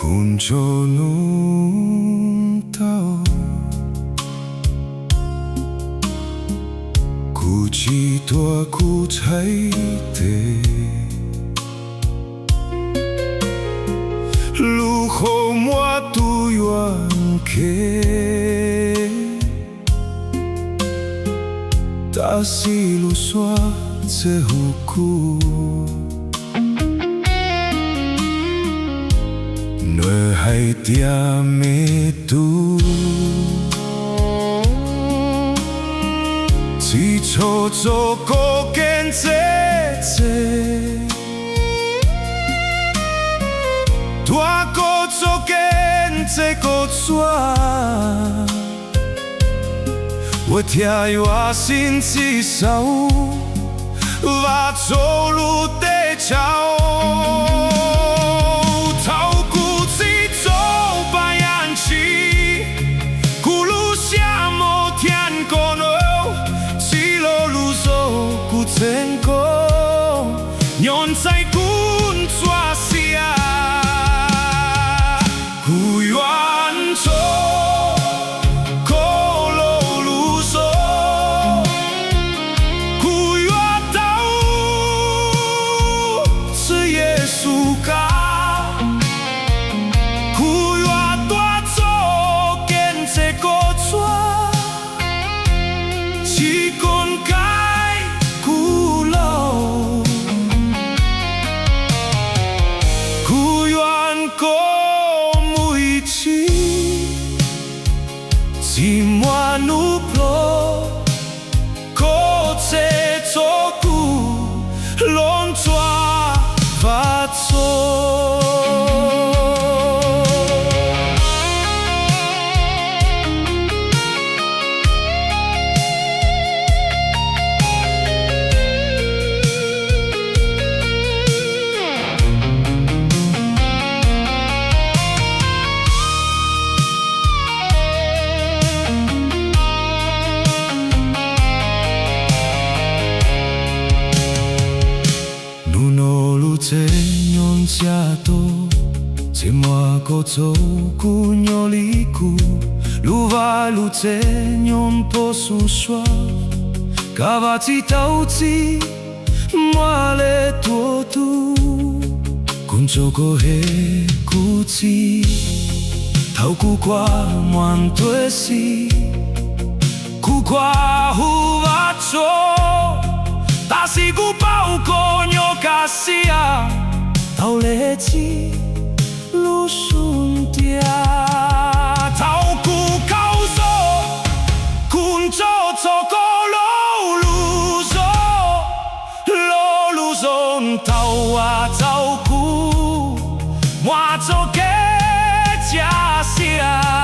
Kunjunung tao Ku chỉ tua ku thấy tê Lu khổ mua tu yuan kê Ta si lu xoa tse hu ku Nơi hay tia mê tu Chỉ cho cho cô kén dễ dễ Tua cô cho kén dễ cô chua Tôi theo yêu xin chỉ sau Và cho lu tê chào成功，用在滚抓下，不愿做，可路路走，不愿到，是耶稣家，不愿多做，跟这个做，只管干。寂寞怒破，可这做故龙抓发作。这样下多，这么个走古鸟里古，路外路这样不舒爽，卡巴吉刀子，马来多多，工作个黑古子，头古挂满对西，古挂胡瓦做。但是古包过鸟家西啊，头来起路顺掉，头古高手，kun做做个路路走头啊走古，我做个家西啊。